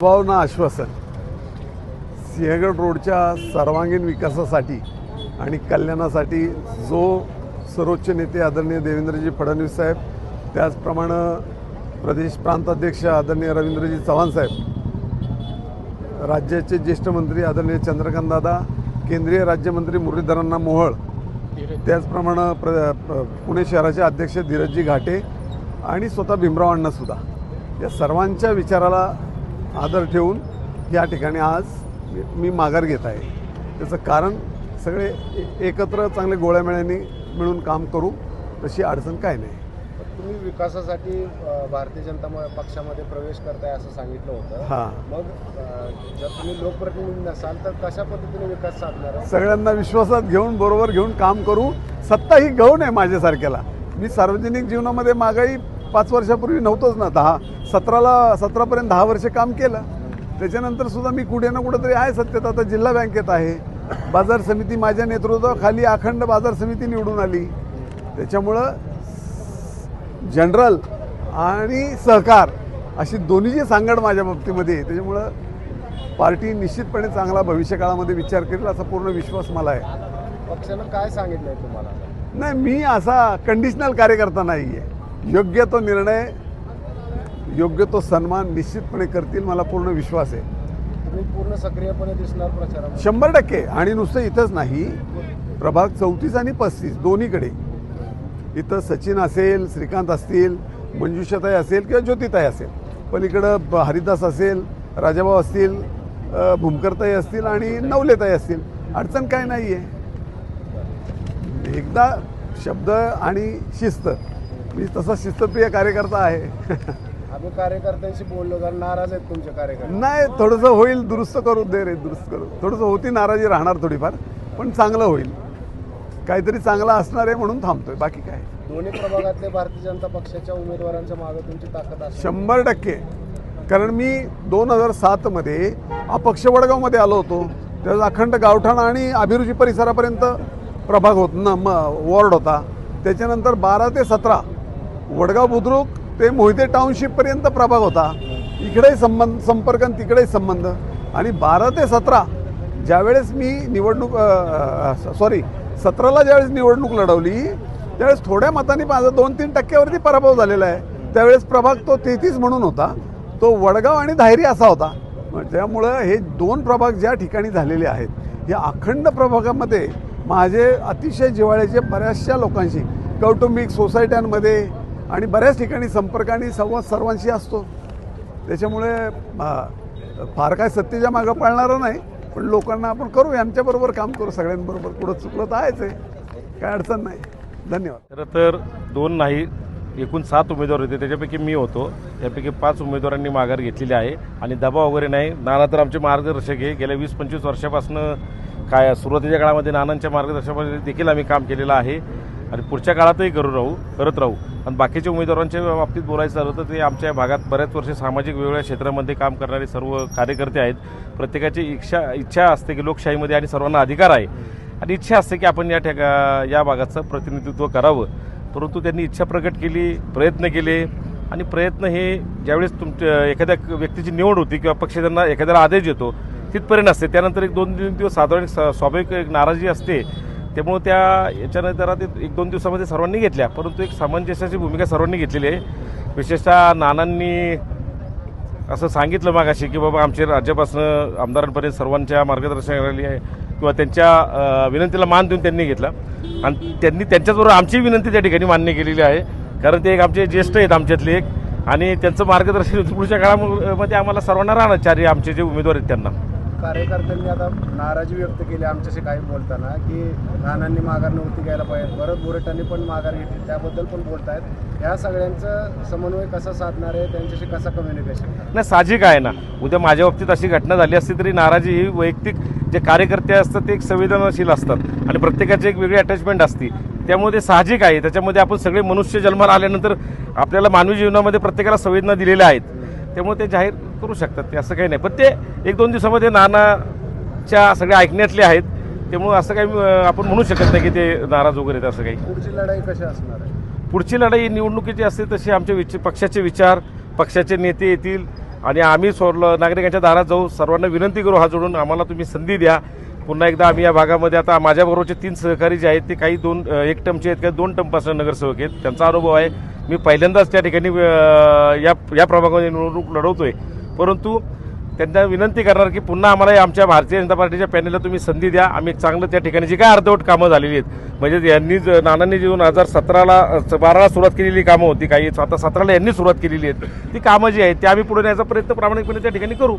भावना आश्वासन सिंहगड रोडच्या सर्वांगीण विकासासाठी आणि कल्याणासाठी जो सर्वोच्च नेते आदरणीय देवेंद्रजी फडणवीस साहेब, त्याचप्रमाणे प्रदेश प्रांत अध्यक्ष आदरणीय रवींद्रजी चव्हाण साहेब, राज्याचे ज्येष्ठ मंत्री आदरणीय चंद्रकांत दादा, केंद्रीय राज्यमंत्री मुरलीधरांना मोहोळ, त्याचप्रमाणे पुणे शहराचे अध्यक्ष धीरजजी घाटे आणि स्वतः भीमराव अण्णासुद्धा, या सर्वांच्या विचाराला आदर ठेवून या ठिकाणी आज मी माघार घेत आहे. त्याचं कारण सगळे एकत्र चांगले गोळ्यामेळ्यांनी मिळून काम करू, तशी अडचण काय नाही. तुम्ही विकासासाठी भारतीय जनता पक्षामध्ये प्रवेश करताय असं सांगितलं होतं. हां, मग जर तुम्ही लोकप्रतिनिधी नसाल तर कशा पद्धतीने विकास साधणार? सगळ्यांना विश्वासात घेऊन बरोबर घेऊन काम करू. सत्ता ही गौण आहे माझ्यासारख्याला. मी सार्वजनिक जीवनामध्ये मागाई 5 वर्षापूर्वी नव्हतोच ना, 17पर्यंत 10 वर्ष काम केलं. त्याच्यानंतर सुद्धा मी कुठे ना कुठेतरी आहे सत्तेत. आता जिल्हा बँकेत आहे, बाजार समिती माझ्या नेतृत्वाखाली अखंड बाजार समिती निवडून आली. त्याच्यामुळं जनरल आणि सहकार अशी दोन्हीची सांगड माझ्या बाबतीमध्ये आहे. त्याच्यामुळं पार्टी निश्चितपणे चांगला भविष्यकाळामध्ये विचार करेल असा पूर्ण विश्वास मला आहे. पक्षानं काय सांगितलंय तुम्हाला? नाही, मी असा कंडिशनल कार्यकर्ता नाही आहे. योग्य तो निर्णय, योग्य तो सन्मान निश्चितपणे करतील, मला पूर्ण विश्वास आहे. तुम्ही पूर्ण सक्रियपणे दिसणार प्रचारामध्ये? 100%. आणि नुसतं इथंच नाही, प्रभाग 34 आणि 35 दोन्हीकडे. इथं सचिन असेल, श्रीकांत असतील, मंजुषाताई असेल किंवा ज्योतिताई असेल, पण इकडं हरिदास असेल, राजाभाऊ असतील, भूमकरताई असतील आणि नवलेताई असतील. अडचण काय नाही आहे. एकदा शब्द आणि शिस्त, मी तसा शिस्तप्रिय कार्यकर्ता आहे. आम्ही कार्यकर्त्यांशी बोललो, कारण नाराज आहेत तुमचे कार्यकर्ते. नाही, थोडंसं होईल, दुरुस्त करू दे रे, दुरुस्त करू. थोडंसं होती नाराजी राहणार थोडीफार, पण चांगलं होईल. काहीतरी चांगलं असणार आहे म्हणून थांबतोय, बाकी काय. दोन्ही प्रभागातले भारतीय जनता पक्षाच्या उमेदवारांच्या मागे तुमची ताकद असते? 100%. कारण मी 2007मध्ये अपक्ष वडगावमध्ये आलो होतो. त्याचा अखंड गावठाण आणि अभिरुची परिसरापर्यंत प्रभाग होता, वॉर्ड होता. त्याच्यानंतर 12 ते 17 वडगाव बुद्रुक ते मोहिते टाउनशिपपर्यंत प्रभाग होता. इकडेही संपर्क आणि तिकडेही संबंध. आणि 12 ते 17 ज्यावेळेस मी 17ला ज्यावेळेस निवडणूक लढवली, त्यावेळेस थोड्या मतांनी माझा 2-3 टक्क्यावरती पराभव झालेला आहे. त्यावेळेस प्रभाग तो 33 म्हणून होता, तो वडगाव आणि धायरी असा होता. त्यामुळं हे 2 प्रभाग ज्या ठिकाणी झालेले आहेत, या अखंड प्रभागामध्ये माझे अतिशय जिव्हाळ्याचे बऱ्याचशा लोकांशी, कौटुंबिक सोसायट्यांमध्ये आणि बऱ्याच ठिकाणी संपर्क आणि संवाद सर्वांशी असतो. त्याच्यामुळे फार काय सत्तेच्या मागं पळणारं नाही, पण लोकांना आपण करू, यांच्याबरोबर काम करू, सगळ्यांबरोबर. पुढं चुकलं तर आहेच आहे, काय अडचण नाही. धन्यवाद. खरं तर 2 नाही, एकूण 7 उमेदवार होते, त्याच्यापैकी मी होतो. यापैकी 5 उमेदवारांनी माघार घेतलेली आहे आणि दबाव वगैरे नाही. नाना तर आमचे मार्गदर्शक आहे. गेल्या 20-25 वर्षापासून काय सुरुवातीच्या काळामध्ये नानांच्या मार्गदर्शनामध्ये देखील आम्ही काम केलेलं आहे आणि पुढच्या काळातही करत राहू. आणि बाकीच्या उमेदवारांच्या बाबतीत बोलायचं झालं तर ते आमच्या भागात बऱ्याच वर्ष सामाजिक वेगवेगळ्या क्षेत्रामध्ये काम करणारे सर्व कार्यकर्ते आहेत. प्रत्येकाची इच्छा असते की लोकशाहीमध्ये आणि सर्वांना अधिकार आहे आणि इच्छा असते की आपण या भागाचं प्रतिनिधित्व करावं. परंतु त्यांनी इच्छा प्रकट केली, प्रयत्न केले आणि प्रयत्न हे ज्यावेळेस तुमच्या एखाद्या व्यक्तीची निवड होती किंवा पक्ष त्यांना एखाद्याला आदेश देतो तिथपर्यंत असते. त्यानंतर 1-2 दिवस साधारण स्वाभाविक एक नाराजी असते. त्यामुळे याच्यानं जरा ते 1-2 दिवसामध्ये सर्वांनी घेतल्या, परंतु एक सामंजस्याची भूमिका सर्वांनी घेतलेली आहे. विशेषतः नानांनी असं सांगितलं मागाशी की बाबा आमच्या राज्यापासून आमदारांपर्यंत सर्वांच्या मार्गदर्शनाखाली आहे किंवा त्यांच्या विनंतीला मान देऊन त्यांनी घेतला आणि त्यांनी त्यांच्याचबरोबर आमची विनंती त्या ठिकाणी मान्य केलेली आहे. कारण ते एक आमचे ज्येष्ठ आहेत आमच्यातले एक, आणि त्यांचं मार्गदर्शन पुढच्या काळामध्ये आम्हाला सर्वांना राहणार. 4 आमचे जे उमेदवार आहेत त्यांना. कार्यकर्त्यांनी आता नाराजी व्यक्त केली आमच्याशी काही बोलताना की नानांनी माघार नव्हती घ्यायला पाहिजे, परत बोरटांनी पण माघार घेतली, त्याबद्दल पण बोलतायत. या सगळ्यांचं समन्वय कसा साधणार आहे, त्यांच्याशी कसा कम्युनिकेशन? नाही, साहजिक आहे ना. उद्या माझ्या बाबतीत अशी घटना झाली असती तरी नाराजी ही वैयक्तिक जे कार्यकर्ते असतात ते एक संवेदनशील असतात आणि प्रत्येकाची एक वेगळी अटॅचमेंट असते. त्यामुळे ते साहजिक आहे. त्याच्यामध्ये आपण सगळे मनुष्य जन्माला आल्यानंतर आपल्याला मानवी जीवनामध्ये प्रत्येकाला संवेदना दिलेल्या आहेत. त्यामुळे ते जाहीर करू शकतात, ते असं काही नाही. पण ते 1-2 दिवसामध्ये नानाच्या सगळ्या ऐकण्यातले आहेत. त्यामुळे असं काही आपण म्हणू शकत नाही की ते नाराज वगैरे असं काही. पुढची लढाई कशी असणार आहे? पुढची लढाई निवडणुकीची असते तशी आमच्या पक्षाचे विचार, पक्षाचे नेते येतील, आणि आम्ही नागरिकांच्या दारात जाऊ, सर्वांना विनंती करू हात जोडून आम्हाला तुम्ही संधी द्या. पुन्हा एकदा आम्ही या भागामध्ये आता माझ्याबरोबरचे 3 सहकारी जे आहेत ते काही 1 टर्मचे आहेत, काही 2 टर्मपासून नगरसेवक आहेत. त्यांचा अनुभव आहे. मी पहिल्यांदाच त्या ठिकाणी या प्रभागामध्ये निवडणूक लढवतोय, परंतु त्यांना विनंती करणार की पुन्हा आम्हाला आमच्या भारतीय जनता पार्टीच्या पॅनलला तुम्ही संधी द्या. आम्ही चांगलं त्या ठिकाणी जी काय अर्धवट कामं झालेली आहेत, म्हणजे नानांनी 2012ला सुरुवात केलेली कामं होती, काही आता 17ला यांनी सुरुवात केलेली आहेत, ती कामं जी आहेत ती आम्ही पुढे न्यायचा प्रयत्न प्रामाणिकपणे त्या ठिकाणी करू.